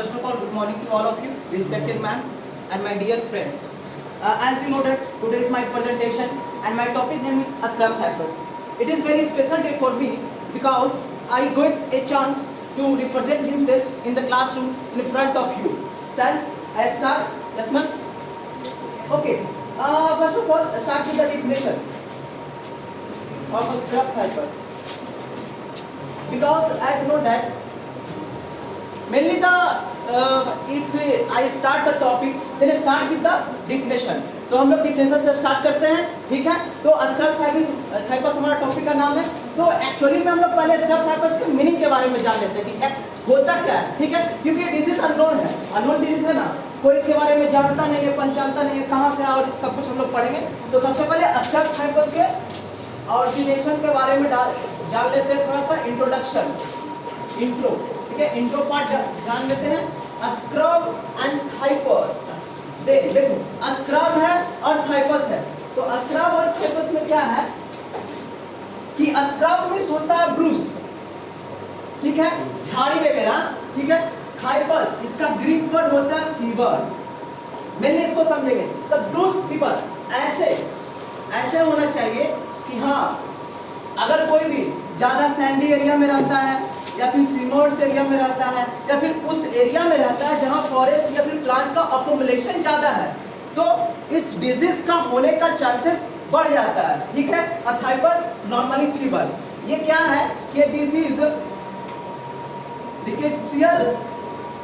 First of all, good morning to all of you, respected ma'am and my dear friends. As you know that today is my presentation and my topic name is Ashraf Hafiz. It is very special day for me because I got a chance to represent himself in the classroom in front of you. Sir, I start. Yes, ma'am. Okay. First of all, start with the definition of Ashraf Hafiz. Because as you know that mainly if I start the topic, then start with the definition. तो हम लोग definition से start करते हैं, ठीक है? तो अशरफ हाइपस हमारा टॉपिक का नाम है. तो एक्चुअली में हम लोग पहले अशरफ हाइपस के मीनिंग के बारे में जान लेते हैं कि होता क्या है, ठीक है? क्योंकि डिजीज अननोन है, अननोन डिजीज है ना, कोई इसके बारे में जानता नहीं है, पहचानता नहीं है, कहाँ से और सब कुछ हम लोग पढ़ेंगे. तो सबसे पहले अशरफ हाइपस के ऑरिजिनेशन के बारे में जान लेते हैं, थोड़ा सा इंट्रोडक्शन, इंट्रो, ठीक है? इंट्रो पार्ट जान लेते हैं. अशरफ एंड हाइपस, देखो अशरफ है और थाइपस है. तो अशरफ और थाइपस में क्या है कि अशरफ में होता है ब्रूस, ठीक है, झाड़ी वगैरह, ठीक है. थाइपस इसका ग्रीक वर्ड होता है फीवर. मैंने इसको समझेंगे तो ब्रूस फीवर ऐसे होना चाहिए कि हाँ, अगर कोई भी ज्यादा सैंडी एरिया में रहता है या फिर रिमोट एरिया में रहता है या फिर उस एरिया में रहता है जहां फॉरेस्ट या फिर प्लांट का अकोमुलेशन ज्यादा है, तो इस डिजीज का होने का चांसेस बढ़ जाता है, ठीक है. थाइपस नॉर्मली फीवर, ये क्या है कि डिजीज रिकेट्सियल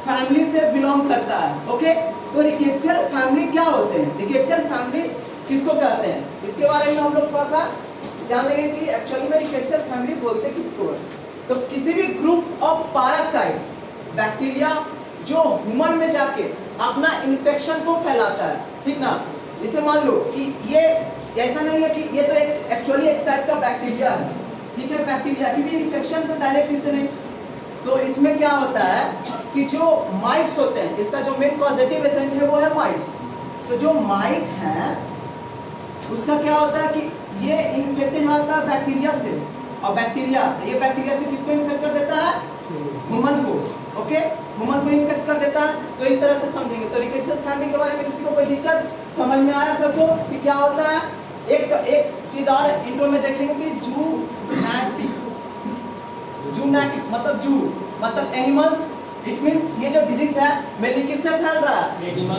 फैमिली से बिलोंग करता है. ओके, तो रिकेट्सियल फैमिली क्या होते हैं, रिकेट्सियल फैमिली किसको कहते हैं, इसके बारे में हम लोग थोड़ा सा जान लेंगे कि एक्चुअली में रिकेट्सियल फैमिली बोलते किसको है. तो किसी भी ग्रुप ऑफ पैरासाइट बैक्टीरिया जो ह्यूमन में जाके अपना इन्फेक्शन को फैलाता है, ठीक ना. इसे मान लो कि ये ऐसा नहीं है कि ये तो एक्चुअली एक टाइप का बैक्टीरिया है, ठीक है, बैक्टीरिया की भी इन्फेक्शन तो डायरेक्ट इसे नहीं. तो इसमें क्या होता है कि जो माइट्स होते हैं, इसका जो मेन पॉजिटिव एजेंट है वो है माइट्स. तो जो माइट है उसका क्या होता है कि ये इन्फेक्टेड होता है बैक्टीरिया से, और बैक्टीरिया ये बैक्टीरिया फिर किसको इन्फेक्ट कर देता है, ह्यूमन को. ओके, ह्यूमन को इन्फेक्ट कर देता है. तो इस तरह से समझेंगे. तो रिकेट्सियल फैमिली के बारे में किसी को कोई दिक्कत समझ में आया सबको कि क्या होता है. एक चीज और इंट्रो में देखेंगे कि जूनैटिक्स मतलब जू मतलब एनिमल्स. इट मींस ये जो डिजीज है मेनली किससे फैल रहा है,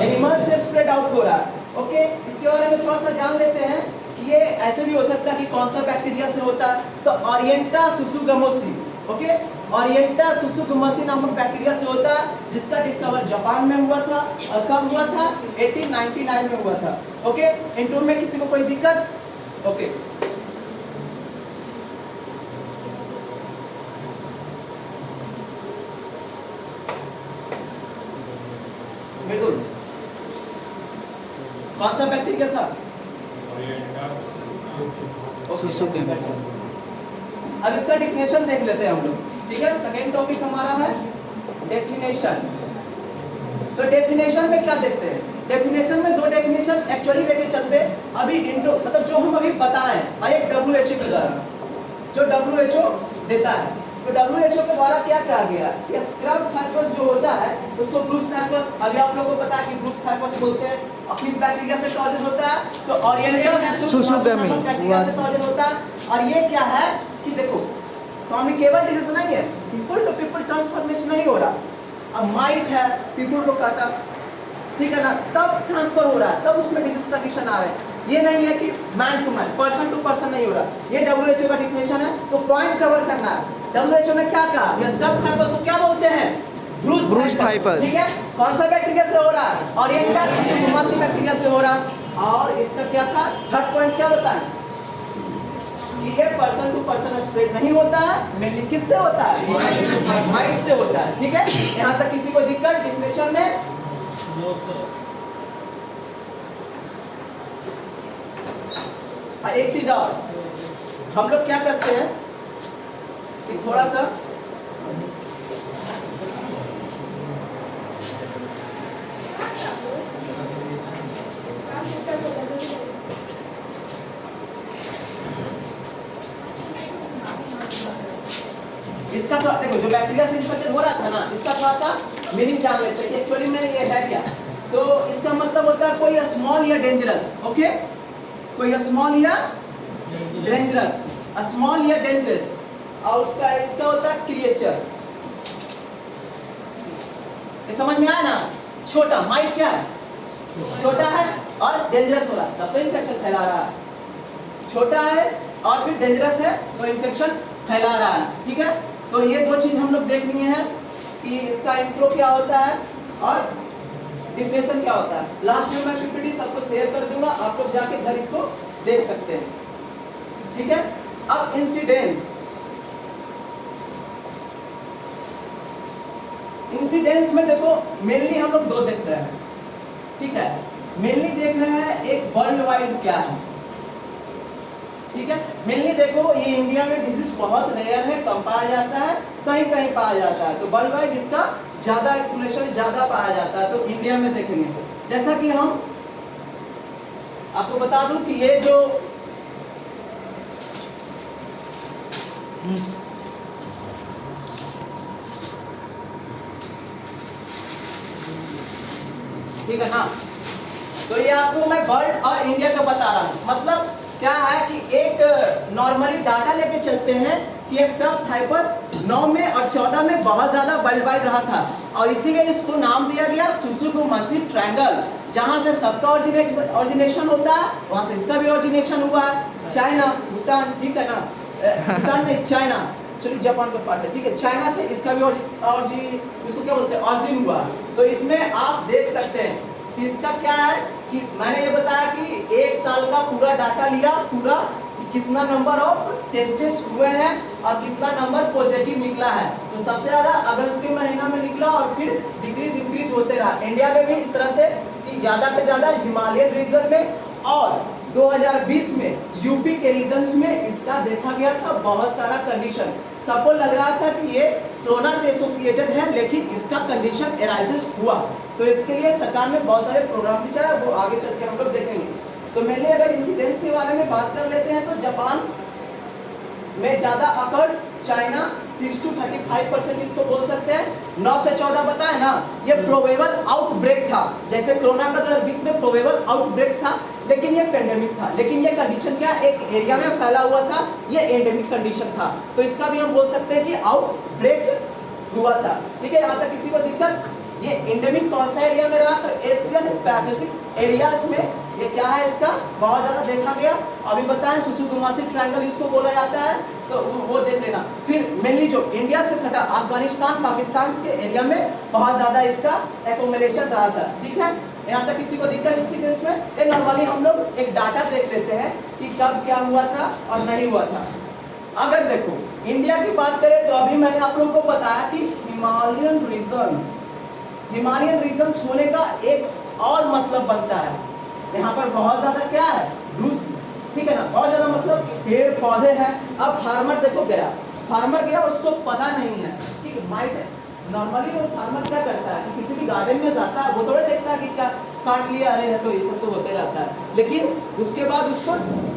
एनिमल्स से स्प्रेड आउट हो रहा है. ओके, इसके बारे में थोड़ा सा जान लेते हैं कि ये ऐसे भी हो सकता है कि कौन सा बैक्टीरिया से होता है. तो ओरिएंटा सुसुगमोसी, ओके, ओरिएंटा सुसुगमोसी नामक बैक्टीरिया से होता है, जिसका डिस्कवर जापान में हुआ था. और कब हुआ था, 1899 में हुआ था. ओके, इंट्रो में किसी को कोई दिक्कत. ओके, मृदुल कौन सा बैक्टीरिया था, अब इसका डेफिनेशन देख लेते हैं हम लोग, ठीक है. सेकेंड टॉपिक हमारा है डेफिनेशन. तो डेफिनेशन में क्या देखते हैं, डेफिनेशन में दो डेफिनेशन एक्चुअली लेके चलते हैं. अभी इंट्रो मतलब जो हम अभी बताएं और एक WHO के द्वारा, जो WHO देता है. तो WHO के द्वारा क्या कहा गया कि अशरफ हाइपस जो होता है उसको ब्रूस हाइपस, अभी आप लोगों को पता है कि ब्रूस हाइपस बोलते हैं. और किस बैक्टीरिया से कॉजेज होता है, तो ओरिएंटा सुसुगमी बैक्टीरिया से कॉजेज होता है. और ये क्या है कि देखो कम्युनिकेबल डिजीज नहीं है, पीपल टू पीपल ट्रांसफॉर्मेशन नहीं हो रहा. अब माइट है, पीपल को काटा, ठीक है ना, तब ट्रांसफर हो रहा है, तब उसमें डिजीज कंडीशन आ रहे हैं. ये नहीं है कि man to man, person to person नहीं हो रहा. ये WHO का डेफिनेशन है. तो पॉइंट कवर करना है. WHO ने क्या कहा, अशरफ हाइपस को क्या बोलते हैं, ब्रूस हाइपस, ठीक है. कौन सा बैक्टीरिया से हो रहा है, ओरिएंटा सुसुगमोसी बैक्टीरिया से हो रहा है. और इसका क्या था, थर्ड पॉइंट क्या बताएं कि ये पर्सन टू पर्सन स्प्रेड नहीं होता है, मेनली किससे होता है, माइट से होता है, ठीक है. यहाँ तक किसी को दिक्कत डेफिनेशन में. एक चीज और हम लोग क्या करते हैं कि थोड़ा सा इसका तो देखो जो बैक्टीरिया से इन्फेक्टेड हो रहा था ना, इसका थोड़ा सा मीनिंग जान लेते हैं एक्चुअली में ये है क्या। तो इसका मतलब होता है कोई स्मॉल या डेंजरस, ओके, कोई स्मॉल या डेंजरस, स्मॉल या डेंजरस, और उसका इसका होता है क्रिएचर। ये समझ में आया ना, छोटा, माइट क्या है, छोटा है और डेंजरस हो रहा है तब तो इन्फेक्शन फैला रहा है, छोटा है और फिर डेंजरस है तो इन्फेक्शन फैला रहा है, ठीक है। तो ये दो चीज हम लोग देख लिए हैं कि इसका इंट्रो क्या होता है और डिफिनेशन क्या होता है। लास्ट में मैं पीपीटी सबको शेयर कर दूंगा, आप लोग जाके घर इसको देख सकते हैं, ठीक है। अब इंसिडेंस, इंसिडेंस में देखो मेनली हम लोग दो देख रहे हैं, ठीक है। मेनली देख रहे हैं एक वर्ल्ड वाइड क्या है, ठीक है। मेनली देखो ये इंडिया में डिजीज बहुत रेयर है, कम पाया जाता है, कहीं कहीं पाया जाता है, तो वर्ल्ड वाइड इसका ज्यादा एक्यूमुलेशन ज्यादा पाया जाता है। तो इंडिया में देखेंगे जैसा कि हम आपको बता दूं कि ये जो ठीक है ना, तो ये आपको मैं वर्ल्ड और इंडिया का बता रहा हूँ। मतलब क्या है कि एक नॉर्मली डाटा लेके चलते हैं कि स्ट्रेप्टोकाइकस 9 में और 14 में बहुत ज्यादा वर्ल्ड वाइड रहा था और इसीलिए इसको नाम दिया गया सुसुगुमासी ट्रायंगल। जहां से सबका ऑरिजिनेशन होता है वहां से इसका भी ऑरिजिनेशन हुआ है। चाइना, भूटान, ठीक है ना, भूटान नहीं चाइना, चलिए जापान का पार्ट है, ठीक है, चाइना से इसका भी इसको क्या बोलते हैं ऑरिजिन हुआ। तो इसमें आप देख सकते हैं कि इसका क्या है कि मैंने ये बताया कि एक साल का पूरा डाटा लिया, पूरा कितना नंबर ऑफ टेस्टेस हुए हैं और कितना नंबर पॉजिटिव निकला है। तो सबसे ज्यादा अगस्त के महीना में निकला और फिर डिक्रीज इंक्रीज होते रहा। इंडिया में भी इस तरह से कि ज्यादा से ज्यादा हिमालयन रीजन में और 2020 में यूपी के रीजन्स में इसका देखा गया था बहुत सारा कंडीशन। सबको लग रहा था कि ये कोरोना से एसोसिएटेड है, लेकिन इसका कंडीशन एराइजेस हुआ। तो इसके लिए सरकार ने बहुत सारे प्रोग्राम भी चलाया, वो आगे चल के हम लोग देखेंगे। तो मेनली अगर इंसिडेंस के बारे में बात कर लेते हैं तो जापान में ज्यादा अकड़, चाइना 6 to 35% इसको बोल सकते हैं। 9 से 14 बताया ना, ये प्रोबेबल आउटब्रेक था। जैसे कोरोना का 2020 में प्रोबेबल आउटब्रेक था, लेकिन ये पेंडेमिक था। लेकिन ये कंडीशन क्या एक एरिया में फैला हुआ था, ये एंडेमिक कंडीशन था। तो इसका भी हम बोल सकते हैं कि आउटब्रेक हुआ था, ठीक है। यहाँ तक किसी को दिक्कत? ये एंडेमिक कौन सा एरिया में रहा? तो एशियन पैसिफिक एरियाज में ये क्या है इसका बहुत ज्यादा देखा गया। अभी बताएं सुसुगुमासी ट्रायंगल इसको बोला जाता है, तो वो देख लेना। फिर मेनली जो इंडिया से सटा अफगानिस्तान पाकिस्तान के एरिया में बहुत ज्यादा इसका एक्यूमुलेशन रहा था, ठीक है। यहाँ तक किसी को दिक्कत इंसिडेंस में? ये नॉर्मली हम लोग एक डाटा देख लेते हैं कि कब क्या हुआ था और नहीं हुआ था। अगर देखो इंडिया की बात करें तो अभी मैंने आप लोगों को बताया कि हिमालयन रीजन्स होने का एक और मतलब बनता है। यहाँ पर बहुत ज्यादा क्या है रूस, ठीक है ना, बहुत ज्यादा मतलब पेड़ पौधे हैं। अब फार्मर देखो गया, फार्मर गया उसको पता नहीं है, ठीक है, माइट है। नॉर्मली वो फार्मर क्या करता है कि किसी भी गार्डन में जाता है, वो थोड़े देखता है कि क्या काट लिया, अरे हटो, ये सब तो होते रहता है। लेकिन उसके बाद उसको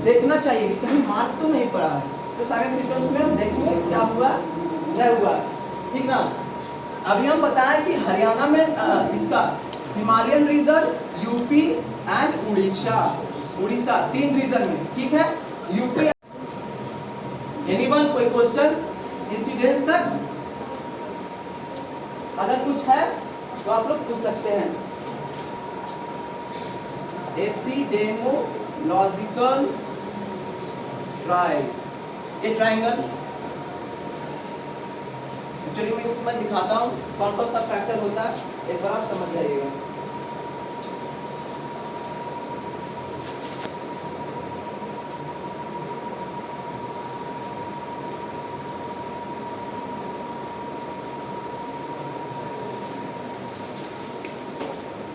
देखना चाहिए कि कहीं मार्क तो नहीं पड़ा है। तो साइंस सिस्टम्स में हम देखेंगे क्या हुआ नहीं हुआ, ठीक ना। अभी हम बताएं कि हरियाणा में इसका Himalayan region, UP and Orissa 3 region में, ठीक है। यूपी एनीवन कोई क्वेश्चंस इंसिडेंट तक? अगर कुछ है तो आप लोग पूछ सकते हैं। एपिडेमोलॉजिकल ट्रायल, ये ट्रायंगल एक्चुअली मैं इसको मैं दिखाता हूँ कौन कौन सा फैक्टर होता है, एक बार आप समझ जाइएगा।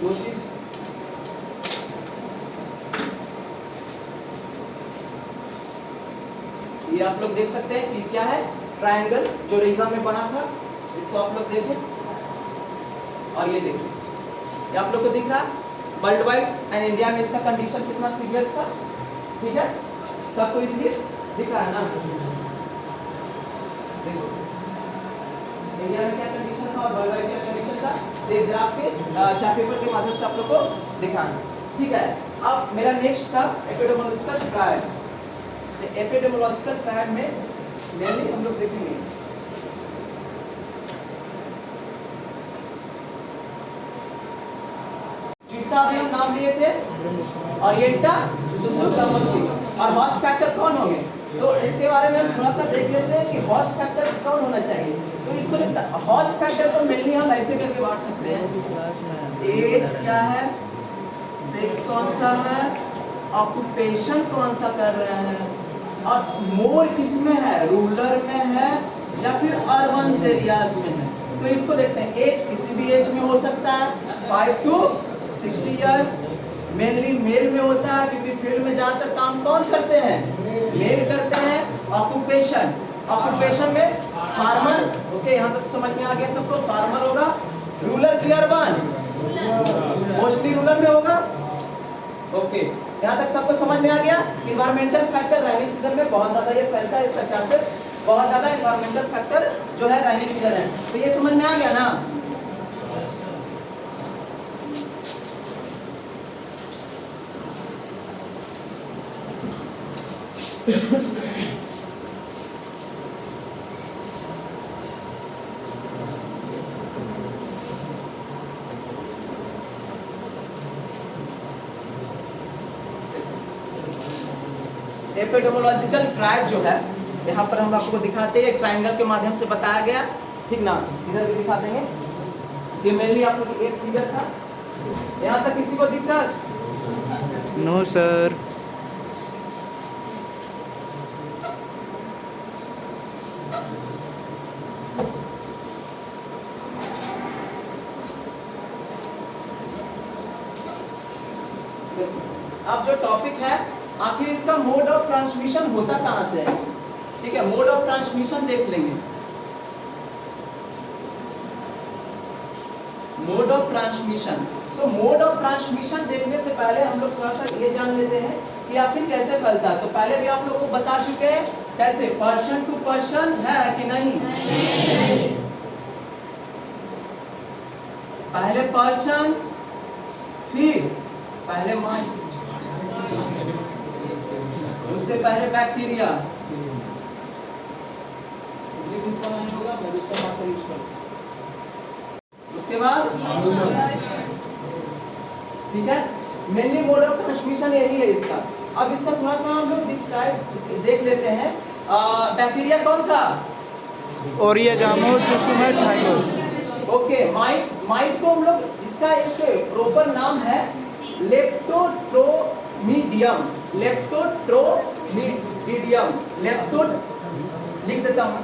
कोशिश ये आप लोग देख सकते हैं कि क्या है ट्रायंगल जो रीजा में बना था, इसको आप लोग देखें और ये देखिए, ये आप लोग को दिख रहा है वर्ल्ड वाइड एंड इंडिया में इसका कंडीशन कितना सीवियर था, ठीक है, सबको इसलिए दिख रहा है ना। देखो इंडिया में क्या कंडीशन था और वर्ल्ड वाइड क्या कंडीशन था। ग्राफ के चार्ट पेपर के माध्यम से आप लोग को दिखाना, ठीक है। अब मेरा नेक्स्ट था एपिडेमियोलॉजिकल ट्रायड। एपिडेमियोलॉजिकल ट्रायड में मेनली हम लोग देखेंगे जिसका अभी हम नाम लिए थे ओरिएंटा सुसुकामोसी, और हॉस्ट फैक्टर कौन होंगे, तो इसके बारे में हम थोड़ा सा देख लेते हैं कि हॉस्ट फैक्टर कौन होना चाहिए। तो इसको हॉस्ट फैक्टर को मेनली हम ऐसे करके बांट सकते हैं, एज क्या है, सेक्स कौन सा है, ऑक्यूपेशन कौन सा कर रहे हैं, और मोर किस में है, रूरल में है या फिर अर्बन एरियाज में है। तो इसको देखते हैं, एज किसी भी एज में हो सकता है, 5 to 60 इयर्स, मेनली मेल में होता है क्योंकि फील्ड में ज्यादातर काम कौन करते हैं, मेल करते हैं। ऑक्यूपेशन में फार्मर, ओके यहाँ तक समझ में आ गया सबको, फार्मर होगा। रूरल की अर्बन, मोस्टली रूरल में होगा, ओके यहाँ तक सबको समझ में आ गया। इन्वायरमेंटल फैक्टर राइनी सीजन में बहुत ज्यादा ये फैलता है, इसका चांसेस बहुत ज्यादा इन्वायरमेंटल फैक्टर जो है राइनी सीजन है, तो ये समझ में आ गया ना। एपिडेमियोलॉजिकल ट्रायड जो है यहाँ पर हम आपको दिखाते हैं, ट्रायंगल के माध्यम से बताया गया, ठीक ना। इधर भी दिखा देंगे, ये मेनली आप लोग एक फिगर था। यहाँ तक किसी को दिक्कत? No sir. अब जो टॉपिक है, आखिर इसका मोड ऑफ ट्रांसमिशन होता कहां से है, ठीक है। मोड ऑफ ट्रांसमिशन देख लेंगे। मोड ऑफ ट्रांसमिशन, तो मोड ऑफ ट्रांसमिशन देखने से पहले हम लोग थोड़ा सा ये जान लेते हैं कि आखिर कैसे फैलता है। तो पहले भी आप लोगों को बता चुके हैं कैसे, पर्सन टू पर्सन है कि नहीं, पहले पर्सन, फिर पहले माइट, उससे पहले बैक्टीरिया, इसलिए भी इसका नाम होगा, मैं दूसरा मार्कर यूज करूं। उसके बाद ठीक है, मेनली मोड ऑफ ट्रांसमिशन यही है इसका। अब इसका थोड़ा सा हम लोग डिस्क्राइब देख लेते हैं। बैक्टीरिया कौन सा, ओरिगामो सुसुमाटाइगोस, ओके। माइट को हम लोग, इसका एक प्रॉपर नाम है लेप्टोट्रोमिडियम, लेप्टोट्रोमिडियम, लेप्टो लिख देता हूं,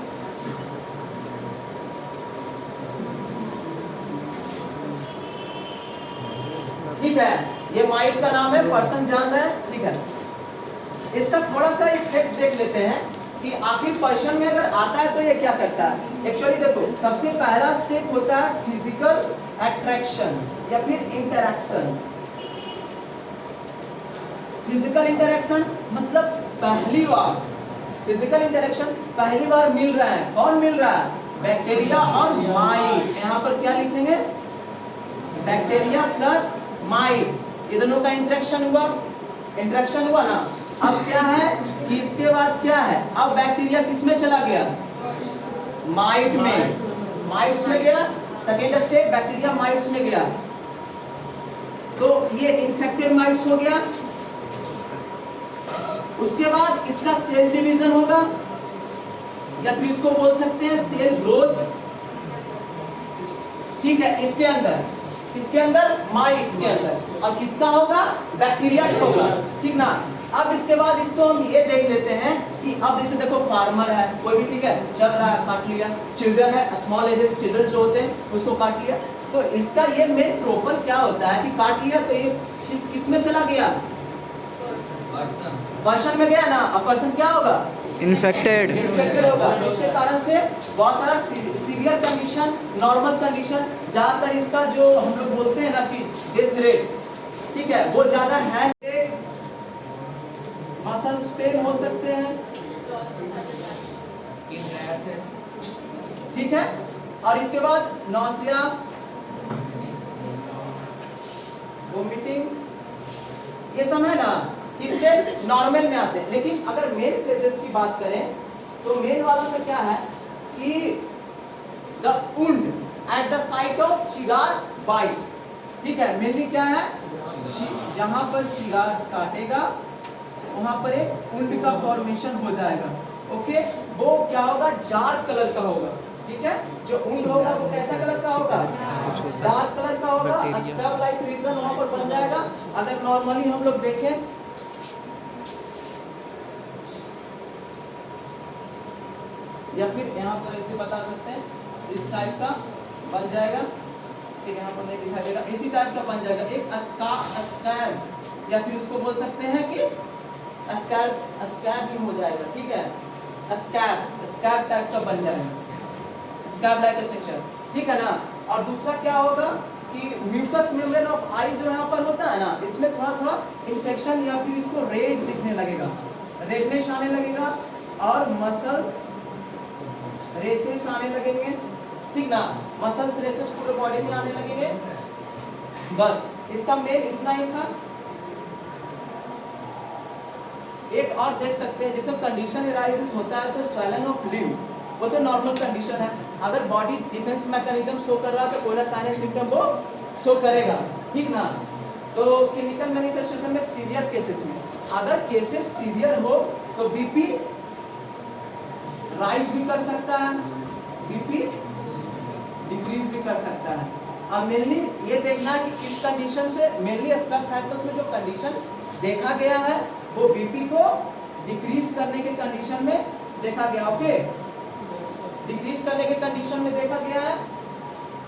ठीक है। ये माइट का नाम है, पर्सन जान रहे हैं, ठीक है। इसका थोड़ा सा इफेक्ट देख लेते हैं कि आखिर पर्सन में अगर आता है तो ये क्या करता है। एक्चुअली देखो, सबसे पहला स्टेप होता है फिजिकल अट्रैक्शन या फिर इंटरैक्शन। फिजिकल इंटरैक्शन मतलब पहली बार, फिजिकल इंटरैक्शन पहली बार मिल रहा है, कौन मिल रहा है, बैक्टीरिया और माइट। यहाँ पर क्या लिखेंगे, बैक्टीरिया प्लस माइट, ये दोनों का इंटरेक्शन हुआ ना। अब क्या है कि इसके बाद क्या है, अब बैक्टीरिया किस में चला गया, माइट में, माइट्स में गया। सेकेंड स्टेप, बैक्टीरिया माइट्स में गया, तो ये इन्फेक्टेड माइट्स हो गया। उसके बाद इसका सेल डिवीजन होगा, या फिर इसको बोल सकते हैं सेल ग्रोथ, ठीक है। इसके अंदर, किसके अंदर, माइट के अंदर, और किसका होगा, बैक्टीरिया का होगा, ठीक ना। अब इसके बाद इसको हम ये देख लेते हैं कि अब जैसे देखो, फार्मर है कोई भी, ठीक है, चल रहा है, काट लिया। चिल्ड्रन है, स्मॉल एजेस चिल्ड्रन जो होते हैं उसको काट लिया। तो इसका ये मेन प्रॉपर क्या होता है कि काट लिया तो ये किस में चला गया, पर्सन में गया ना। अब पर्सन क्या होगा, इन्फेक्टेड होगा। इसके कारण से बहुत सारा सीवियर कंडीशन, नॉर्मल कंडीशन, ज्यादातर इसका जो हम लोग बोलते हैं ना कि डेथ रेट, ठीक है, वो ज्यादा है। मसल्स पेन हो सकते हैं, ठीक है। और इसके बाद नौसिया, ये सब है ना इसके नॉर्मल में आते हैं। लेकिन अगर मेन फेजेस की बात करें तो मेन वाला में क्या है कि the wound at the site of chigger bites, ठीक है। मेनली क्या है, जहां पर चिगार काटेगा वहां पर एक वुंड का फॉर्मेशन हो जाएगा। ओके, वो क्या होगा, डार्क कलर का होगा, ठीक है। जो वुंड होगा वो कैसा कलर का होगा, डार्क कलर का होगा। स्क्रब लाइक रीजन वहां पर बन जाएगा। अगर नॉर्मली हम लोग देखें या फिर यहाँ पर ऐसे बता सकते हैं, इस टाइप का बन जाएगा, फिर यहाँ पर नहीं दिखाई देगा, इसी टाइप का बन जाएगा एक स्कैब, या फिर उसको बोल सकते हैं कि स्कैब भी हो जाएगा, ठीक है। स्कैब टाइप का बन जाएगा, स्कैब लाइक स्ट्रक्चर, ठीक है ना। और दूसरा क्या होगा कि म्यूकस मेम्ब्रेन ऑफ आई जो यहाँ पर होता है ना, इसमें थोड़ा थोड़ा इन्फेक्शन या फिर इसको रेड दिखने लगेगा, रेडनेस आने लगेगा और मसल्स रेसेस आने लगेंगे, ठीक ना। मसल्स रेसेस पूरे बॉडी में आने लगेंगे। बस इसका मेन इतना ही था। एक और देख सकते हैं, जैसे कंडीशन एराइसिस होता है तो स्वेलन ऑफ लिम्ब, वो तो नॉर्मल कंडीशन है। अगर बॉडी डिफेंस मैकेनिज्म शो कर रहा है तो कोई ना साइन सिम्टम वो शो करेगा, ठीक ना। तो क्लिनिकल मैनिफेस्टेशन में सीवियर केसेस में, अगर केसेस सीवियर हो तो बीपी राइज भी कर सकता है, बीपी डिक्रीज भी कर सकता है। और मेनली ये देखना है कि किस कंडीशन से, मेनली स्क्रब थाइकोस में जो कंडीशन देखा गया है वो बीपी को डिक्रीज करने के कंडीशन में देखा गया, ओके, डिक्रीज करने के कंडीशन में देखा गया है।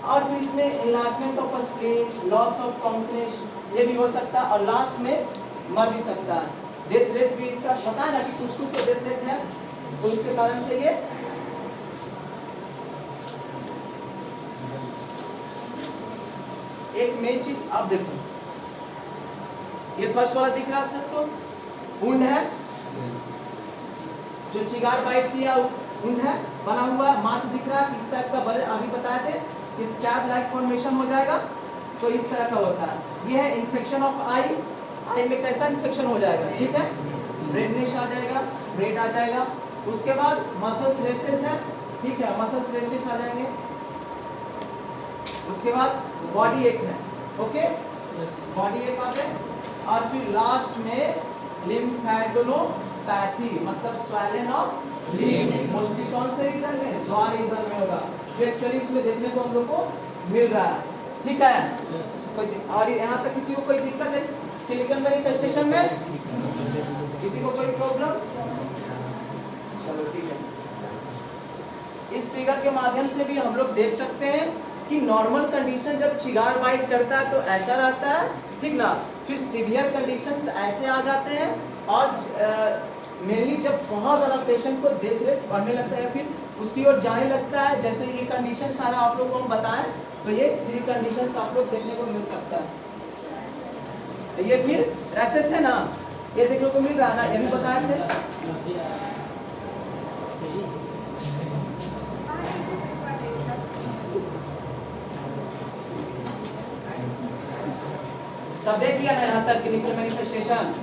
और फिर इसमें enlargement of spleen, loss of consciousness ये भी हो सकता है, और लास्ट में मर भी सकता है। डेथ रेट भी इसका पता है ना कि कुछ कुछ तो डेथ रेट है, तो इसके कारण से ये एक मेन चीज आप देखो, ये फर्स्ट वाला दिख रहा है सबको, वुंड है जो चिगार बाइट किया उस वुंड है बना हुआ, मार्क दिख रहा है, इस टाइप का बड़े अभी बताए थे, इस स्कैब लाइक फॉर्मेशन हो जाएगा, तो इस तरह का होता है। ये है इन्फेक्शन ऑफ आई, आई में कैसा इन्फेक्शन हो जाएगा, ठीक है, रेडनेस आ जाएगा, रेड आ जाएगा। उसके बाद मसल्स रेसेस है, ठीक है, मसल्स रेसेस आ जाएंगे। उसके बाद बॉडी एक है, ओके, बॉडी एक आ गए। और फिर लास्ट में लिम्फेडेनोपैथी, मतलब स्वेलन ऑफ लिम्फ, मोस्टली कौन से रीजन में, ज्वा रीजन में होगा, जो एक्चुअली इसमें देखने को हम लोग को मिल रहा है, ठीक है। कोई और यहाँ तक किसी को कोई दिक्कत है क्लिनिकल मैनिफेस्टेशन में, किसी को कोई प्रॉब्लम? चलो ठीक है। इस फिगर के माध्यम से भी हम लोग देख सकते हैं कि नॉर्मल कंडीशन जब चिगार बाइट करता है तो ऐसा रहता है, ठीक ना। फिर सीवियर कंडीशंस ऐसे आ जाते हैं, और मेनली जब बहुत ज़्यादा पेशेंट को डेथ रेट बढ़ने लगता है, फिर उसकी ओर जाने लगता है, जैसे ये कंडीशन सारा आप लोगों को हम बताएं तो ये 3 कंडीशंस आप लोग देखने को मिल सकता है। ये फिर रैसेस है ना, ये देखने को मिल रहा है ना, ये भी बताए थे। सब देख लिया ना यहाँ तक क्लिनिकल मैनिफेस्टेशन,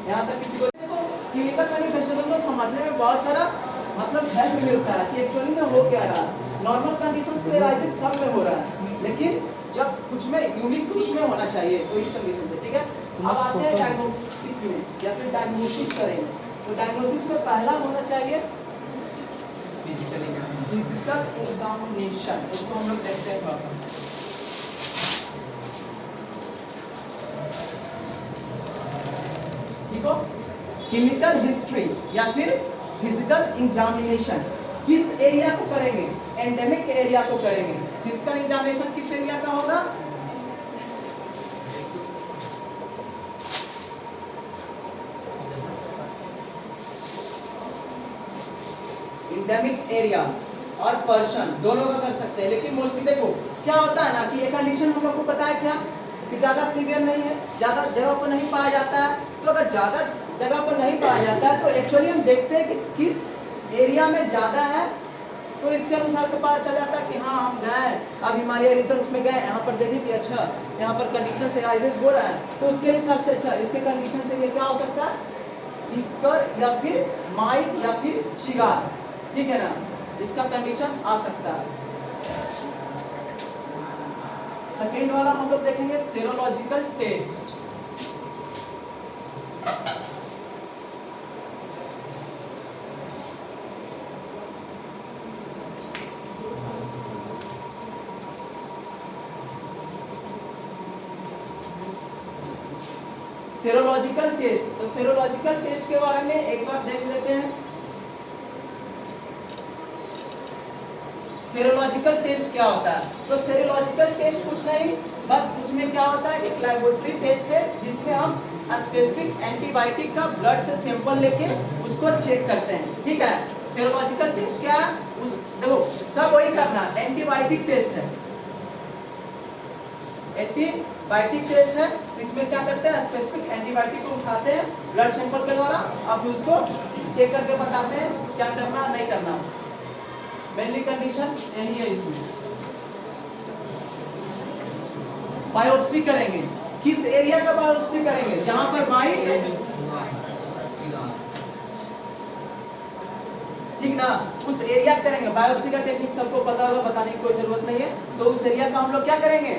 यहाँ तक किसी को देखो क्लिनिकल मैनिफेस्टेशन को समझने में बहुत सारा मतलब हेल्प मिलता है कि एक्चुअली में हो क्या रहा है। नॉर्मल कंडीशंस पे राइजेस सब में हो रहा है, लेकिन जब कुछ में यूनिक तो उसमें होना चाहिए, तो इस कंडीशन से, ठीक है। अब आते हैं डायग्नोस्टिक में, या फिर डायग्नोसिस करेंगे, तो डायग्नोसिस में पहला होना चाहिए फिजिकल एग्जामिनेशन, उसको हम लोग देखते हैं थोड़ा सा। क्लिनिकल हिस्ट्री या फिर फिजिकल एग्जामिनेशन किस एरिया को करेंगे, एंडेमिक एरिया को करेंगे। फिजिकल एग्जामिनेशन किस एरिया का होगा, एंडेमिक एरिया और पर्सन दोनों का कर सकते हैं। लेकिन मोस्टली देखो क्या होता है ना कि ये कंडीशन हम लोग को पता है क्या कि ज़्यादा सीवियर नहीं है, ज़्यादा जगह पर नहीं पाया जाता है। तो अगर ज़्यादा जगह पर नहीं पाया जाता है तो एक्चुअली हम देखते हैं कि किस एरिया में ज़्यादा है तो इसके अनुसार से पता चल जाता है कि हाँ हम गए, अब हिमालय रीजन्स में गए, यहाँ पर देखें कि अच्छा यहाँ पर कंडीशन से राइजेस हो रहा है, तो उसके अनुसार से अच्छा इसके कंडीशन से ये क्या हो सकता है, इस्कर या फिर माइट या फिर चिगार, ठीक है ना, इसका कंडीशन आ सकता है। सेकेंड वाला हम लोग देखेंगे सेरोलॉजिकल टेस्ट। सेरोलॉजिकल टेस्ट, तो सेरोलॉजिकल टेस्ट के बारे में एक बार देख लेते हैं। सेरोलॉजिकल टेस्ट क्या होता है? तो सेरोलॉजिकल टेस्ट कुछ नहीं, बस उसमें क्या होता है, एक लैबोरेटरी टेस्ट है जिसमें हम स्पेसिफिक एंटीबायोटिक का ब्लड से सैंपल लेके उसको चेक करते हैं, ठीक है। सेरोलॉजिकल टेस्ट क्या है, उस देखो सब वही करना, एंटीबायोटिक टेस्ट है, एंटीबायोटिक टेस्ट है, इसमें क्या करते हैं, स्पेसिफिक एंटीबायोटिक को उठाते हैं ब्लड सैंपल के द्वारा, अब उसको चेक करके बताते हैं क्या करना नहीं करना। मेनली कंडीशन यही है इसमें। बायोप्सी करेंगे, किस एरिया का बायोप्सी करेंगे, जहां पर बाइट, ठीक ना, उस एरिया करेंगे। बायोप्सी का टेक्निक सबको पता होगा, बताने की कोई जरूरत नहीं है। तो उस एरिया का हम लोग क्या करेंगे,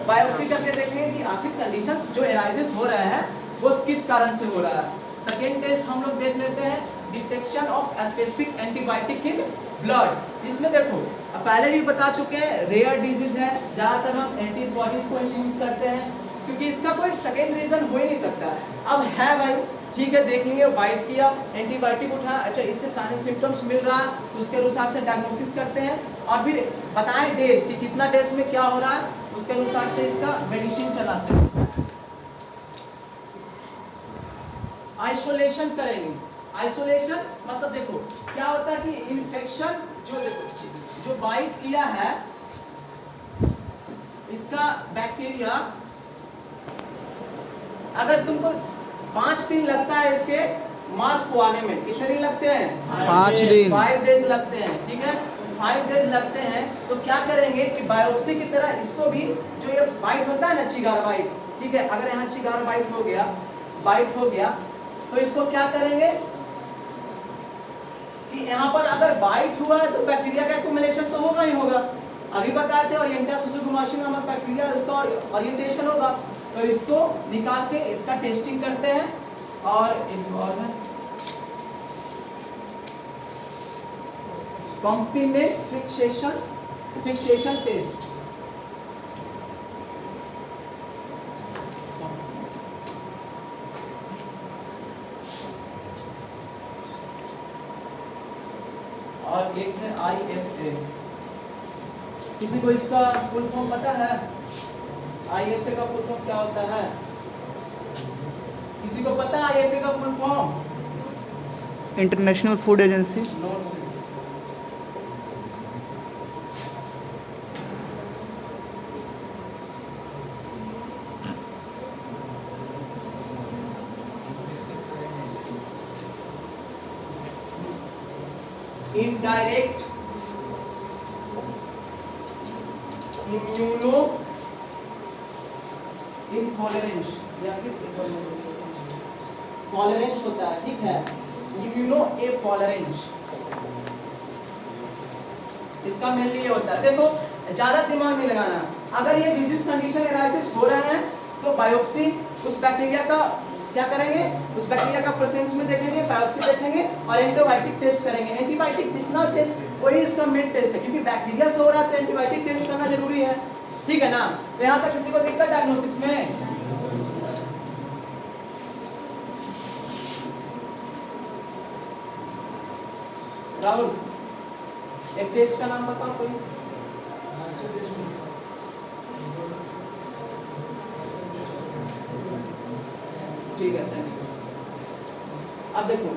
बायोप्सी करके देखेंगे कि आखिर कंडीशंस जो एराइजेस हो रहा है वो किस कारण से हो रहा है। सेकेंड टेस्ट हम लोग देख लेते हैं, detection of specific antibiotic in blood. इसमें देखो पहले भी बता चुके हैं, रेयर डिजीज है, ज्यादातर हम एंटीबॉडीज को यूज करते हैं क्योंकि इसका कोई सेकेंड रीजन हो ही नहीं सकता। अब है भाई, ठीक है, देख लिए, बाइट किया, एंटीबायोटिक उठाया, अच्छा इससे सारे सिम्टम्स मिल रहा है, तो उसके अनुसार से डायग्नोसिस करते हैं और फिर बताएं डेज कि कितना डेज में क्या हो रहा है, उसके अनुसार से इसका मेडिसिन चलाते हैं। आइसोलेशन करेंगे। आइसोलेशन मतलब देखो क्या होता है कि इन्फेक्शन जो बाइट किया है इसका बैक्टीरिया, अगर तुमको 5 दिन लगता है इसके मार्क को आने में, कितने दिन लगते हैं, 5 दिन, 5 डेज लगते हैं, ठीक है, 5 डेज लगते हैं। तो क्या करेंगे कि बायोप्सी की तरह इसको भी, जो ये बाइट होता है ना, चिगार बाइट, ठीक है, अगर यहाँ चिगार बाइट हो गया तो इसको क्या करेंगे कि यहाँ पर अगर बाइट हुआ है तो बैक्टीरिया का एक्युमुलेशन तो होगा ही होगा। अभी बताते हैं ओरिएंटस सुसुगुमाशियम नामक बैक्टीरिया, उसका ओरिएंटेशन होगा, तो इसको निकाल के इसका टेस्टिंग करते हैं। और एक और है कॉम्प्लीमेंट फिक्सेशन टेस्ट। और एक है IFA। किसी को इसका फुल फॉर्म पता है, IFA का फुल फॉर्म क्या होता है, किसी को पता है IFA का full form? International food agency. No, indirect immuno intolerance या फिर टॉलरेंस होता है, ठीक है, इम्यूनो इनटॉलरेंस, इसका मेनली ये होता है। देखो ज्यादा दिमाग नहीं लगाना, अगर ये डिजीज कंडीशन एनालिसिस हो रहा है तो बायोप्सी उस बैक्टीरिया का क्या करेंगे, उस बैक्टीरिया का प्रेजेंस में देखेंगे, बायोप्सी देखेंगे और एंटीबायोटिक टेस्ट करेंगे। एंटीबायोटिक जितना टेस्ट वही इसका मेन टेस्ट है, क्योंकि बैक्टीरिया से हो रहा है तो एंटीबायोटिक टेस्ट करना जरूरी है, ठीक है ना। तो यहाँ तक किसी को दिक्कत डायग्नोसिस में? राहुल एक टेस्ट का नाम बताओ कोई। ठीक है, थैंक यू। अब देखो,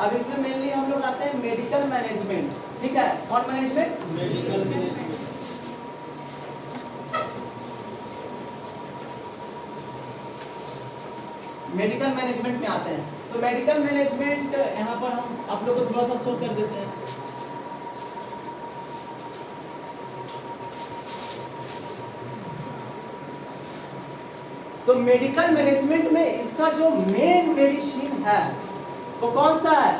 अब इसमें मेनली हम लोग आते हैं मेडिकल मैनेजमेंट, ठीक है, कौन management? Medical management. Medical management में आते हैं। तो मेडिकल मैनेजमेंट यहाँ पर हम आप लोगों को थोड़ा सा शो कर देते हैं। तो मेडिकल मैनेजमेंट में इसका जो मेन मेडिसिन है वो कौन सा है?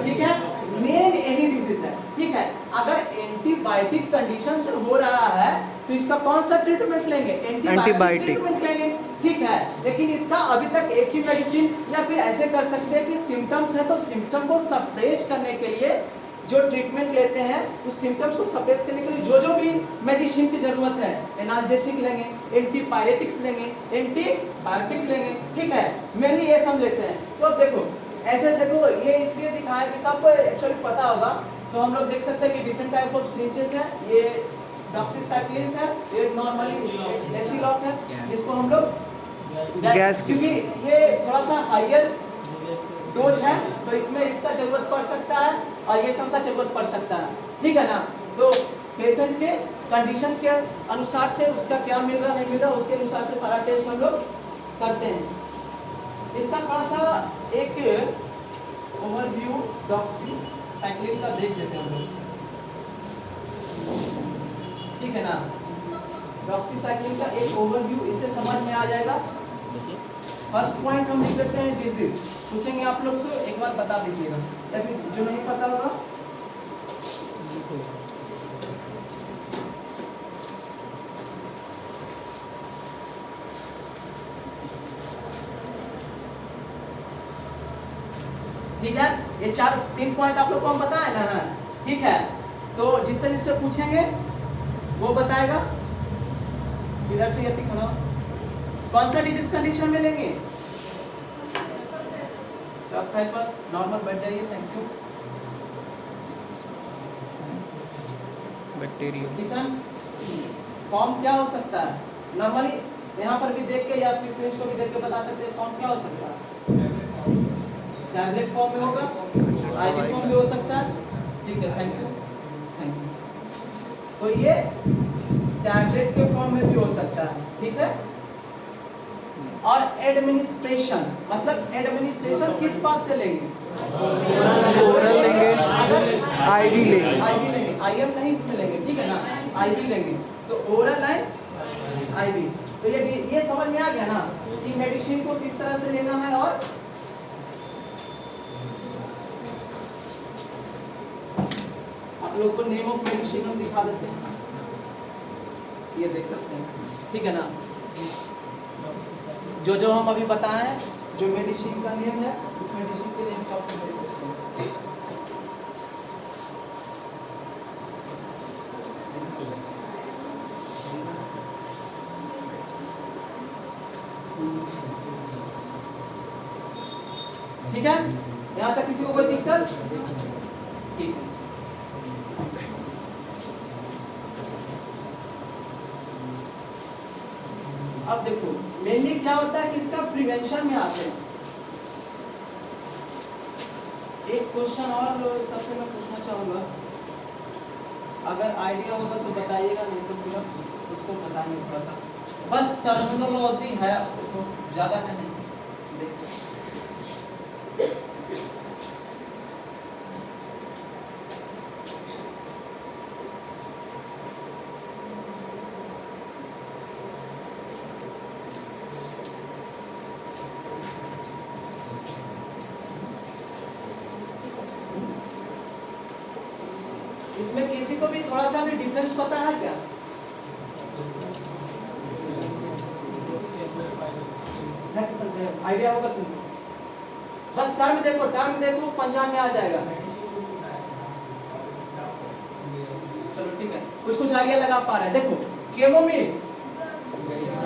ठीक है, मेन यही डिजीज है। ठीक है, अगर एंटीबायोटिक कंडीशन से हो रहा है तो इसका कौन सा ट्रीटमेंट लेंगे? एंटीबायोटिक ट्रीटमेंट लेंगे। ठीक है, लेकिन इसका अभी तक एक ही मेडिसिन, या फिर ऐसे कर सकते हैं कि सिम्टम्स है तो सिम्टम को सप्रेस करने के लिए जो ट्रीटमेंट लेते हैं, उस सिम्टम्स को सप्रेस करने के लिए जो जो भी मेडिसिन की जरूरत है, एनाल्जेसिक लेंगे, एंटीपायरेटिक्स लेंगे, एंटीबायोटिक लेंगे। ठीक है, मेनली ये सब लेते हैं। तो अब देखो, ऐसे देखो, ये इसलिए दिखाया कि सबको एक्चुअली पता होगा। तो हम लोग देख सकते हैं कि डिफरेंट टाइप ऑफ सिरिंजेस है। ये डॉक्सीसाइक्लिन है, ये नॉर्मली एसिलॉक है, जिसको हम लोग गैस, क्योंकि ये थोड़ा सा हायर डोज है तो इसमें इसका जरूरत पड़ सकता है और ये सब का जरूरत पड़ सकता है। ठीक है ना, तो पेशेंट के कंडीशन के अनुसार से उसका क्या मिल रहा नहीं मिल रहा, उसके अनुसार से सारा टेस्ट हम लोग करते हैं। इसका थोड़ा सा एक ओवरव्यू डॉक्सीसाइक्लिन का देख लेते हैं हम लोग। ठीक है ना, डॉक्सीसाइक्लिन का एक ओवरव्यू इससे समझ में आ जाएगा। फर्स्ट पॉइंट हम लिख लेते हैं डिजीज। पूछेंगे आप लोग से, एक बार बता दीजिएगा, या फिर जो नहीं पता होगा ठीक है। ये 3 पॉइंट आप लोग को हम बताए ना है। ठीक है, तो जिससे जिससे पूछेंगे वो बताएगा। इधर से यति खड़ा, कौन सा डिजीज कंडीशन में लेंगे? स्क्रब टाइपस, नॉर्मल बैठ जाइए, thank you. Bacteria Kishan form क्या हो सकता है? नॉर्मली यहाँ पर भी देख के या फिर सिरिंज को भी देख के बता सकते हैं फॉर्म क्या हो सकता है। टैबलेट फॉर्म में होगा, आईवी फॉर्म में हो सकता है। ठीक है, थैंक यू, थैंक यू। तो ये टैबलेट के फॉर्म में भी हो सकता है। ठीक है, और एडमिनिस्ट्रेशन, मतलब एडमिनिस्ट्रेशन किस बात से लेंगे? ओरल लेंगे, आईवी लेंगे, आईवी लेंगे, आईएम नहीं इसमें लेंगे। ठीक है ना, आईवी लेंगे। तो ओरल एंड आईवी, तो ये समझ में आ गया ना कि मेडिसिन को किस तरह से लेना है। और आप लोग को नेम ऑफ मेडिसिन हम दिखा देते हैं, ये देख सकते हैं। ठीक है ना, जो जो हम अभी बताए हैं, जो मेडिसिन का नेम है, उस मेडिसिन के नेम का आप लोग देख सकते हैं। ठीक है, यहाँ तक किसी को कोई दिक्कत? ठीक है, अब देखो मेनली क्या होता है कि इसका प्रिवेंशन में आते हैं। एक क्वेश्चन और सबसे मैं पूछना चाहूंगा, अगर आइडिया होगा तो बताइएगा, नहीं तो फिर हम उसको बताएंगे थोड़ा सा। बस टर्मिनोलॉजी है, तो ज्यादा है नहीं। इसमें किसी को भी थोड़ा सा भी डिफरेंस पता है क्या? आइडिया होगा तुमको? बस टर्म देखो, पंचांग में आ जाएगा। चलो ठीक है, कुछ आइडिया लगा पा रहे हैं। देखो केमोमिस,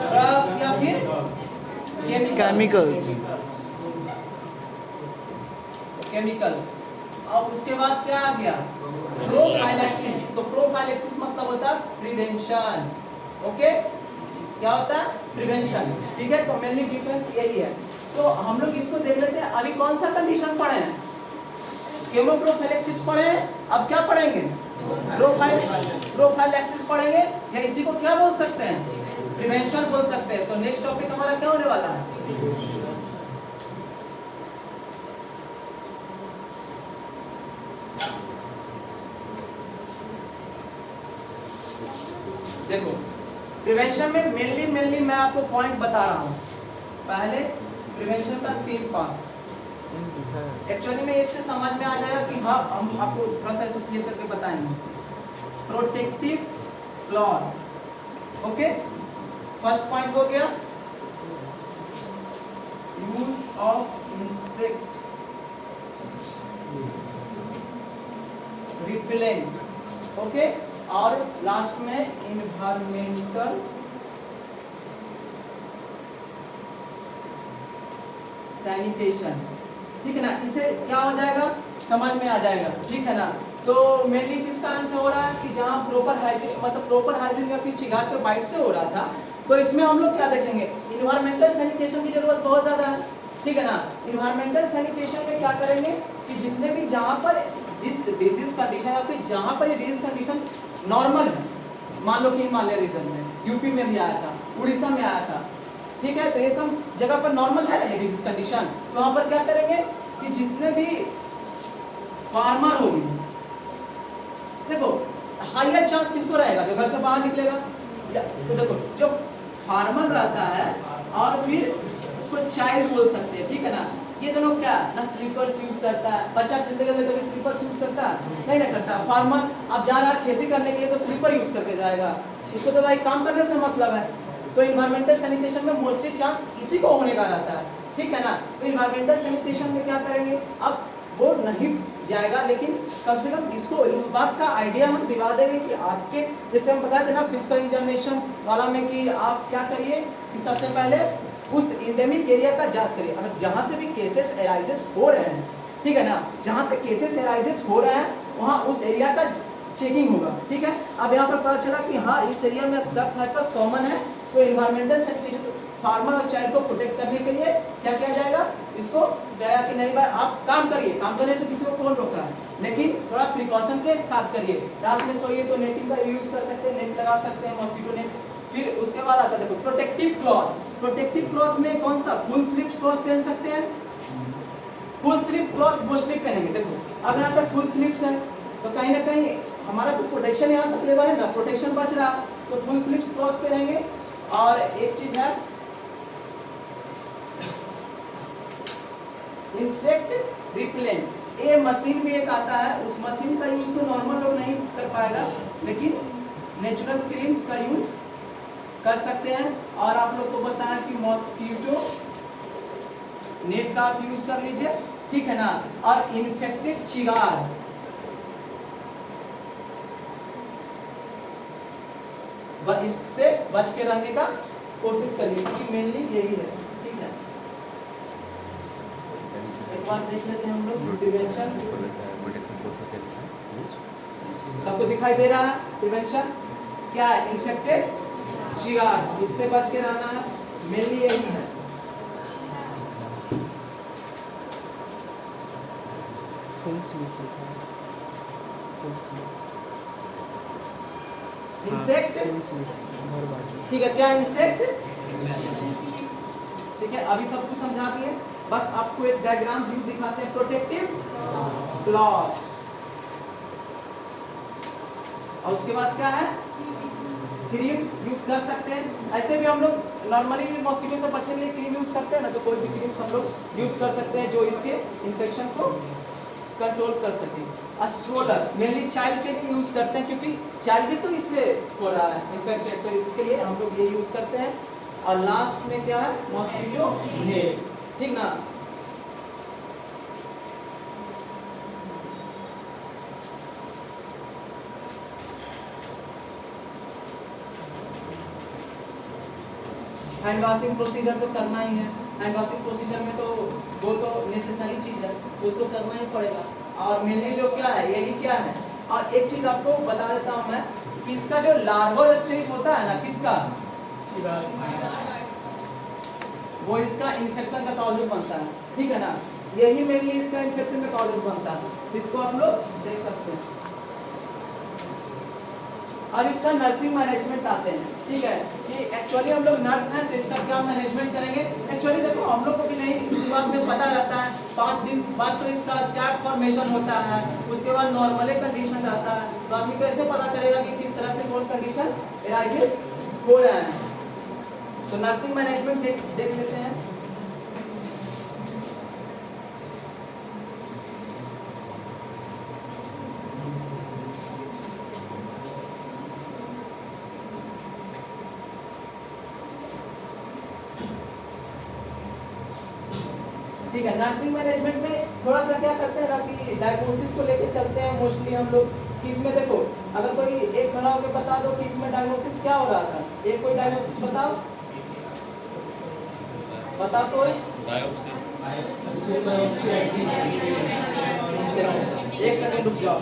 ड्रग्स या फिर केमिकल्स। अब उसके बाद क्या आ गया? प्रोफाइलैक्सिस। तो प्रोफाइलैक्सिस मतलब होता है प्रिवेंशन। ओके, क्या होता है? प्रिवेंशन। ठीक है, तो मेनली डिफरेंस यही है। तो हम लोग इसको देख लेते हैं। अभी कौन सा कंडीशन पढ़े हैं? केमोप्रोफाइलैक्सिस पढ़े हैं। अब क्या पढ़ेंगे? प्रोफाइलैक्सिस पढ़ेंगे, या इसी को क्या बोल सकते हैं? प्रिवेंशन बोल सकते हैं। तो नेक्स्ट टॉपिक हमारा क्या होने वाला है? देखो प्रिवेंशन में मेनली मैं आपको पॉइंट बता रहा हूँ। पहले प्रिवेंशन का 3 पार्ट, एक्चुअली में इससे समझ में आ जाएगा कि हाँ, हम आपको थोड़ा सा एसोसिएट करके बताएंगे। Protective cloth, okay, first point हो गया use of insect repellent, okay, और लास्ट में इन्वायरमेंटल सैनिटेशन, ठीक है ना। इसे क्या हो जाएगा, समझ में आ जाएगा, ठीक है ना। तो मेनली किस कारण से हो रहा है कि जहाँ प्रॉपर हाइजीन, मतलब प्रॉपर हाइजीन या फिर चिगार के बाइट से हो रहा था, तो इसमें हम लोग क्या देखेंगे, इन्वायरमेंटल सैनिटेशन की जरूरत बहुत ज़्यादा है, ठीक है ना। इन्वायरमेंटल सैनिटेशन में क्या करेंगे कि जितने भी जहाँ पर जिस डिजीज कंडीशन या फिर जहाँ पर ये डिजीज कंडीशन नॉर्मल है, मान लो कि हिमालय रीजन में, यूपी में भी आया था, उड़ीसा में आया था, ठीक है, तो ये सब जगह पर नॉर्मल है ना ये डिजीज कंडीशन, तो वहाँ पर क्या करेंगे कि जितने भी फार्मर होंगे, देखो हाईएस्ट चांस किसको रहेगा, जो घर से बाहर निकलेगा, तो देखो जो फार्मर रहता है और फिर उसको चाइल्ड बोल सकते हैं, ठीक है ना। ये दोनों क्या ना स्लीपर्स यूज करता है, बच्चा खेलते खेलते कभी स्लीपर्स यूज करता है नहीं ना करता। फार्मर अब जा रहा है खेती करने के लिए तो स्लीपर यूज करके जाएगा, उसको तो भाई काम करने से मतलब है। तो इन्वायरमेंटल सैनिटेशन में मोस्टली चांस इसी को होने का रहता है, ठीक है ना। तो इन्वायरमेंटल सैनिटेशन में क्या करेंगे, अब वो नहीं जाएगा, लेकिन कम से कम इसको इस बात का आइडिया हम दिला देंगे कि आपके, जैसे हम बताए थे ना फिजिकल एग्जामिनेशन वाला में, कि आप क्या करिए कि सबसे पहले उस एंडेमिक एरिया का जांच करिए। अगर जहाँ से भी केसेस एराइजेस हो रहे हैं, ठीक है ना, जहाँ से केसेस एराइजेस हो रहे हैं वहाँ उस एरिया का चेकिंग होगा, ठीक है। अब यहाँ पर पता चला कि हाँ इस एरिया में स्क्रब थाइपस कॉमन है, तो इन्वायरमेंटल सैनिटेशन फार्मर और चाइल्ड को प्रोटेक्ट करने के लिए क्या किया जाएगा, इसको गया कि नहीं भाई आप काम करिए, काम करने से किसी को कौन रोका है, लेकिन थोड़ा प्रिकॉशन के साथ करिए। रात में सोइए तो नेटिंग का यूज कर सकते हैं, नेट लगा सकते हैं, मॉस्किटो नेट। फिर उसके बाद आता है देखो प्रोटेक्टिव क्लॉथ। प्रोटेक्टिव क्लॉथ में कौन सा, फुल स्लीव्स क्लॉथ पहन सकते हैं, फुल स्लीव्स क्लॉथ मोस्टली पहनेंगे। देखो अब यहाँ तक फुल स्लीव्स है तो कहीं ना कहीं हमारा तो प्रोटेक्शन यहाँ तक लेवल है ना, प्रोटेक्शन बच रहा, तो फुल स्लीव्स क्लॉथ पहनेंगे। और एक चीज है इंसेक्ट रिपेलेंट, ये मशीन भी एक आता है, उस मशीन का यूज तो नॉर्मल लोग नहीं कर पाएगा, लेकिन नेचुरल क्रीम्स का यूज कर सकते हैं। और आप लोग को बताया कि मॉस्किटो नेट का आप यूज कर लीजिए, ठीक है ना। और इन्फेक्टेड चिगार, इससे बच के रहने का कोशिश करिए, क्योंकि मेनली यही है, ठीक है। एक बार देख लेते हैं हम लोग प्रिवेंशन, सबको दिखाई दे रहा है प्रिवेंशन क्या है, इन्फेक्टेड चिगार, इससे बच के रहना है, मेनली यही है। इंसेक्ट, ठीक है, क्या इंसेक्ट, ठीक है, अभी सब कुछ समझा दिए, बस आपको एक डायग्राम व्यू दिखाते हैं। प्रोटेक्टिव क्लॉथ, और उसके बाद क्या है, क्रीम यूज कर सकते हैं। ऐसे भी हम लोग नॉर्मली मॉस्किटो से बचने के लिए क्रीम यूज करते हैं ना, तो कोई भी क्रीम हम लोग यूज कर सकते हैं जो इसके इन्फेक्शन को कंट्रोल कर सके। स्ट्रोलर मेनली चाइल्ड के लिए यूज करते हैं, क्योंकि चाइल्ड भी तो इससे हो रहा है इन्फेक्टेड, तो इसके लिए हम लोग ये यूज करते हैं। और लास्ट में क्या है, मॉस्किटो नेट, ठीक ना। हैंड वॉशिंग प्रोसीजर तो करना ही है, हैंड वॉशिंग प्रोसीजर में तो वो तो नेसेसरी चीज़ है, उसको करना ही पड़ेगा। और मेनली जो क्या है, यही क्या है। और एक चीज़ आपको बता देता हूँ मैं कि इसका जो लार्वल स्टेज होता है ना, किसका, वो इसका इन्फेक्शन का कॉजेज बनता है, ठीक है ना। यही मेनली इसका इन्फेक्शन का कॉजेज बनता है, इसको आप लोग देख सकते हैं। अब इसका नर्सिंग मैनेजमेंट आते हैं, ठीक है, कि एक्चुअली हम लोग नर्स हैं तो इसका क्या मैनेजमेंट करेंगे। एक्चुअली देखो हम लोग को भी नहीं शुरुआत में पता रहता है, 5 दिन बाद तो इसका स्कैब फॉर्मेशन होता है, उसके बाद नॉर्मल कंडीशन रहता है, तो आदमी कैसे पता करेगा कि किस तरह से कौन कंडीशन एराइजेस हो रहे हैं। तो नर्सिंग मैनेजमेंट देख लेते हैं। ठीक है, नर्सिंग मैनेजमेंट में थोड़ा सा क्या करते हैं ना कि डायग्नोसिस को लेके चलते हैं मोस्टली हम लोग कि इसमें देखो, अगर कोई एक खड़ा होकर बता दो कि इसमें डायग्नोसिस क्या हो रहा था, एक कोई डायग्नोसिस बताओ, बताओ कोई। एक सेकंड रुक जाओ,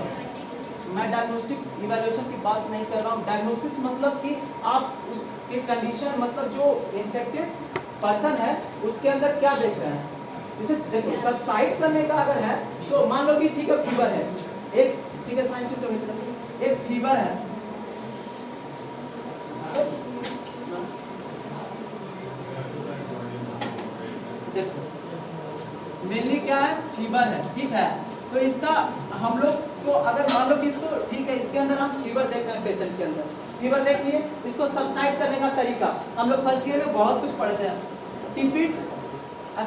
मैं डायग्नोस्टिक्स इवैल्यूएशन की बात नहीं कर रहा हूँ। डायग्नोसिस मतलब कि आप उसके कंडीशन, मतलब जो इन्फेक्टेड पर्सन है उसके अंदर क्या देख रहे हैं। जैसे देखो, सबसाइड करने का अगर है तो मान लो कि ठीक है फीवर है, एक ठीक है साइंस में एक फीवर है, देखो मेनली क्या है, फीवर है, ठीक है। तो इसका हम लोग को अगर मान लो कि इसको ठीक है, इसके अंदर हम फीवर देख रहे हैं, पेशेंट के अंदर फीवर देख लिए, इसको सबसाइड करने का तरीका हम लोग फर्स्ट ईयर में बहुत कुछ पढ़ते हैं। Tepid,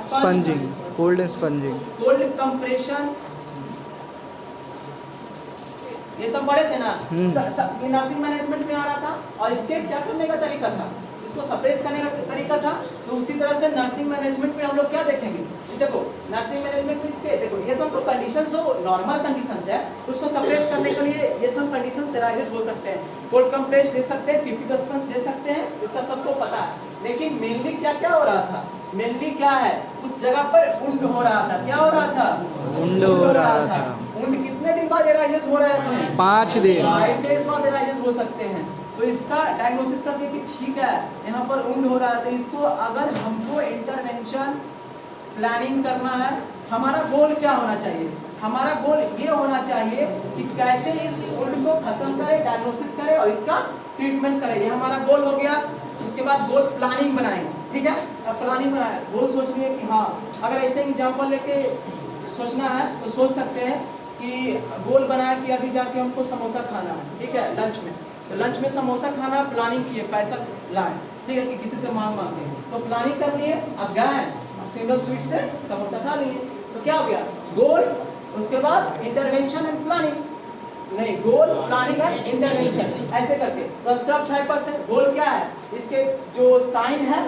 sponging, cold and sponging, cold compression, ये सब पढ़े थे ना। नर्सिंग मैनेजमेंट में आ रहा था, और इसके क्या करने का तरीका था, इसको सप्रेस करने का तरीका था। तो उसी तरह से नर्सिंग मैनेजमेंट में हम लोग क्या देखेंगे, देखो नर्सिंग मैनेजमेंट में इसके देखो ये सब तो कंडीशंस हो, नॉर्मल कंडीशंस है, उसको सप्रेस करने के लिए ये सब कंडीशंस एराइजेस हो सकते हैं, कोल्ड कंप्रेस दे सकते हैं, टिपिट दे सकते हैं, इसका सबको पता है। लेकिन मेनली क्या क्या हो रहा था, मेनली क्या है, उस जगह पर उंड हो रहा था, क्या हो रहा था, उंड हो रहा था। उंड कितने दिन बाद एराइजेस हो रहे थे, 5 दिन, 5 डेज बाद एराइजेस हो सकते हैं। तो इसका डायग्नोसिस करके कि ठीक है यहाँ पर उंड हो रहा है, तो इसको अगर हमको इंटरवेंशन प्लानिंग करना है, हमारा गोल क्या होना चाहिए, हमारा गोल ये होना चाहिए कि कैसे इस उंड को खत्म करें, डायग्नोसिस करें और इसका ट्रीटमेंट करें, ये हमारा गोल हो गया। उसके बाद गोल प्लानिंग बनाएंगे, ठीक है। अब प्लानिंग बनाए, गोल सोच लिए कि हाँ, अगर ऐसे एग्जाम्पल लेके सोचना है तो सोच सकते हैं कि गोल बनाया कि अभी जाके हमको समोसा खाना है, ठीक है, लंच में, तो लंच में समोसा खाना, प्लानिंग किए, पैसा लाए, ठीक है, कि किसी से मांग के, तो प्लानिंग कर लिए, अब गए सिंगल स्वीट से समोसा खा लिए, तो क्या हो गया गोल। उसके बाद इंटरवेंशन एंड प्लानिंग, नहीं गोल प्लानिंग एंड इंटरवेंशन, ऐसे करके। तो स्क्रब टाइपस है, गोल क्या है, इसके जो साइन है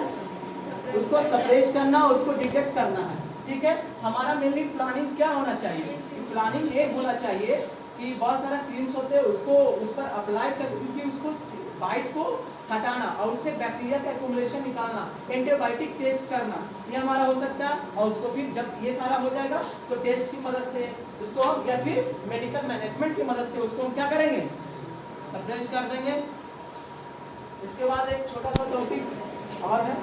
उसको सप्रेस करना, उसको डिटेक्ट करना है, ठीक है। हमारा मेनली प्लानिंग क्या होना चाहिए, प्लानिंग ये होना चाहिए कि बहुत सारा क्रीम्स होते हैं उसको उस पर अप्लाई कर, क्योंकि उसको बाइट को हटाना और उससे बैक्टीरिया का एक्युमुलेशन निकालना, एंटीबायोटिक टेस्ट करना, ये हमारा हो सकता है। और उसको फिर जब ये सारा हो जाएगा तो टेस्ट की मदद से उसको हम, या फिर मेडिकल मैनेजमेंट की मदद से उसको हम क्या करेंगे, सप्रेस कर देंगे। इसके बाद एक छोटा सा टॉपिक और है,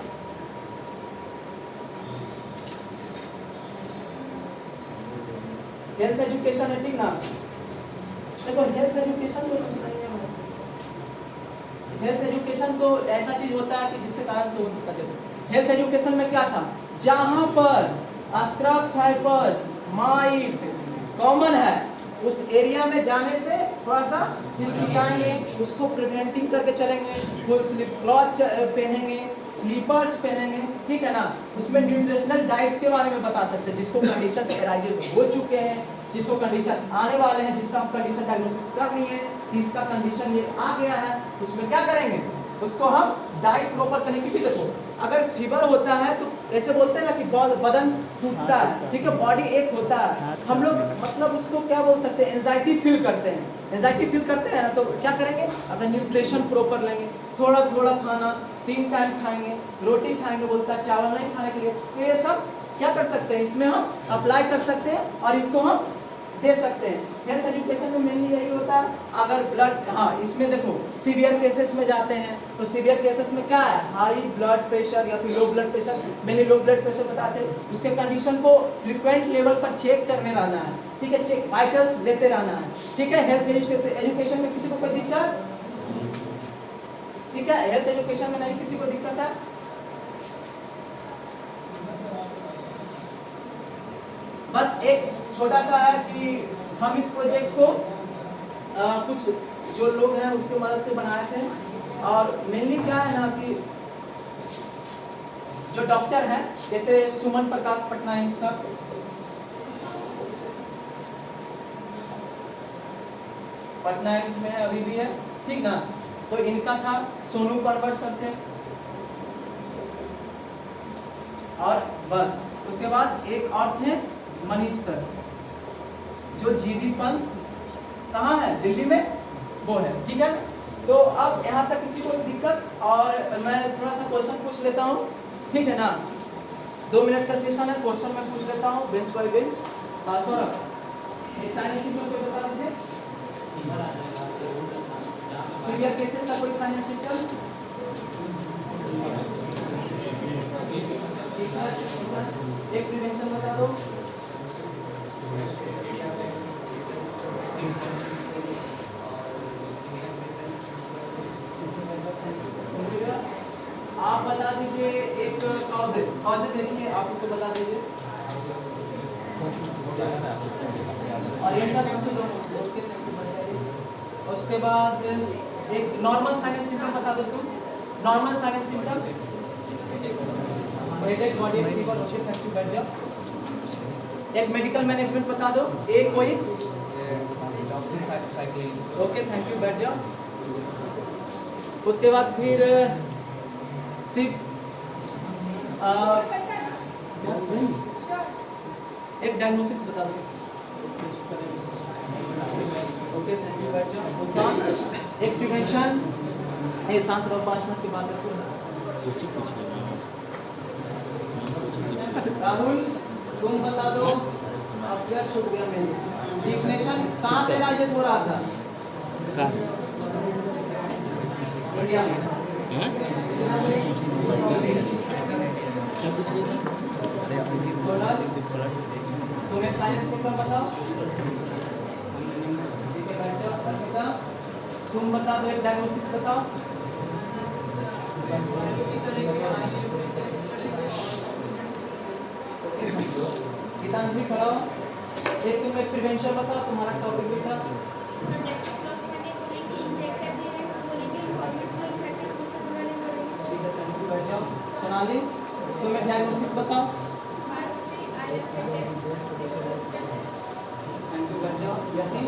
हेल्थ एजुकेशन है, ठीक ना। देखो हेल्थ एजुकेशन तो कुछ नहीं है, हेल्थ एजुकेशन तो ऐसा चीज होता है कि जिसके कारण से हो सकता है। देखो हेल्थ एजुकेशन में क्या था, जहां पर स्क्रब टाइपस माइट कॉमन है उस एरिया में जाने से थोड़ा सा हिचकिचाएंगे, उसको प्रिवेंटिंग करके चलेंगे, फुल स्लीप क्लॉथ पहनेंगे, स्लीपर्स पहनेंगे, ठीक है ना। उसमें न्यूट्रिशनल डाइट्स के बारे में बता सकते हैं, जिसको कंडीशन एराइजेस हो चुके हैं, जिसको कंडीशन आने वाले हैं, जिसका हम कंडीशन डायग्नोसिस कर रही है कि इसका कंडीशन ये आ गया है, उसमें क्या करेंगे, उसको हम डाइट प्रॉपर करेंगे। क्योंकि देखो अगर फीवर होता है तो ऐसे बोलते हैं ना कि बदन टूटता है, ठीक है, बॉडी एक होता है, हम लोग मतलब उसको क्या बोल सकते हैं, एंजाइटी फील करते हैं, एंजाइटी फील करते हैं ना, तो क्या करेंगे, अगर न्यूट्रिशन प्रॉपर लेंगे, थोड़ा थोड़ा खाना, 3 टाइम खाएंगे, रोटी खाएंगे, बोलता है चावल नहीं खाने के लिए, तो ये सब क्या कर सकते हैं, इसमें हम अप्लाई कर सकते हैं और इसको हम दे सकते हैं। हेल्थ एजुकेशन में मेनली यही होता है। अगर ब्लड, हाँ इसमें देखो सीवियर केसेस में जाते हैं, तो सीवियर केसेस में क्या है, हाई ब्लड प्रेशर या फिर low blood pressure, mainly low blood pressure बताते हैं, उसके कंडीशन को फ्रीक्वेंट लेवल पर चेक करने रहना है, ठीक है, चेक वाइटल्स लेते रहना है, ठीक है। हेल्थ एजुकेशन में किसी को कोई दिक्कत, ठीक है, हेल्थ एजुकेशन में नहीं किसी को दिक्कत है। बस एक छोटा सा है कि हम इस प्रोजेक्ट को कुछ जो लोग हैं उसकी मदद से बनाए थे, और मेनली क्या है ना कि जो डॉक्टर है जैसे सुमन प्रकाश पटना है उसका, पटना एम्स में है अभी भी है, ठीक ना। तो इनका था, सोनू परवर सर थे, और बस उसके बाद एक और थे मनीष सर, जो जीबी पंत कहाँ है, दिल्ली में वो है, ठीक है। तो अब यहाँ तक किसी को दिक्कत, और मैं थोड़ा सा क्वेश्चन पूछ लेता हूँ, ठीक है ना। 2 मिनट का सेशन है, क्वेश्चन मैं पूछ लेता हूँ बेंच बाय बेंच। सौरभ, एक साइंस सिंपल कोई बता दीजिए, सीवियर केसेस का कोई साइंस सिम्टम्स। एक प्रिवेंशन बता दो। आप बता दीजिए एक कॉजेस देखिए, आप उसको बता दीजिए। और उसके बाद एक नॉर्मल साइनस सिम्टम बता दो तुम, normal sinus symptoms. Headache, body fever, okay thank you, बैठ जाओ। एक मेडिकल मैनेजमेंट बता दो, एक कोई ओके थैंक यू, बैठ जाओ। उसके बाद फिर सिर्फ एक डायग्नोसिस बता दो, ओके थैंक यू, बैठ जाओ। उसके बाद एक प्रिवेंशन, ये शांत रहो 5 मिनट के बाद रखो। राहुल तुम बता दो, अब क्या छूट गया मेरे, डिफिनेशन कहाँ से राइज हो रहा था, इंडिया में। तुम्हें साइंस सिंपल बताओ, ठीक है बैठ जाओ। अच्छा तुम बता दो, एक डायग्नोसिस बताओ। गीतांजलि खड़ा हो। एक तुम एक प्रिवेंशन बताओ, तुम्हारा टॉपिक भी था। ठीक है थैंक यू, बैठ जाओ। सोनाली तुम एक डायग्नोसिस बताओ। थैंक यू, बैठ जाओ। यति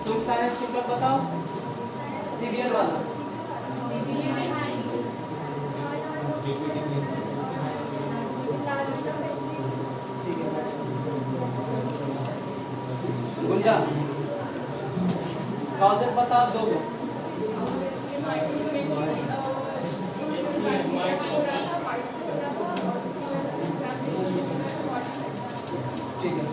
तुम साइंस सिंपल बताओ, सीरियल वाला। ठीक है गुंजा, कॉजेस बताओ 2 गो। ठीक है,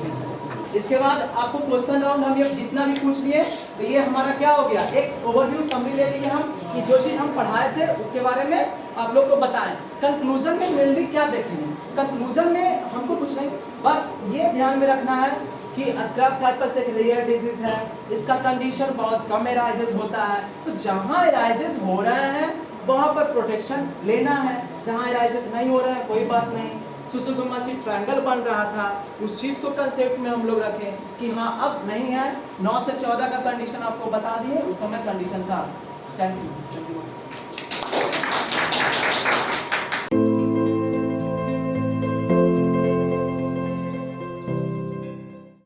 इसके बाद आपको क्वेश्चन राउंड हम ये जितना भी पूछ लिए, तो ये हमारा क्या हो गया, एक ओवरव्यू समरी ले लिए हम कि जो चीज हम पढ़ाए थे उसके बारे में आप लोग को बताएं। कंक्लूजन में मेनली क्या देखेंगे, कंक्लूजन में हमको कुछ नहीं, बस ये ध्यान में रखना है कि स्क्रब टाइपस एक रेयर डिजीज है, इसका कंडीशन बहुत कम एराइजेस होता है। तो जहाँ एराइजेस हो रहे हैं वहाँ पर प्रोटेक्शन लेना है, जहाँ एराइजेस नहीं हो रहे हैं कोई बात नहीं। सुसुगमासी ट्रायंगल बन रहा था, उस चीज़ को कंसेप्ट में हम लोग रखें कि हाँ अब नहीं है, 9 से 14 का कंडीशन आपको बता दिए, उस समय कंडीशन था। Thank you.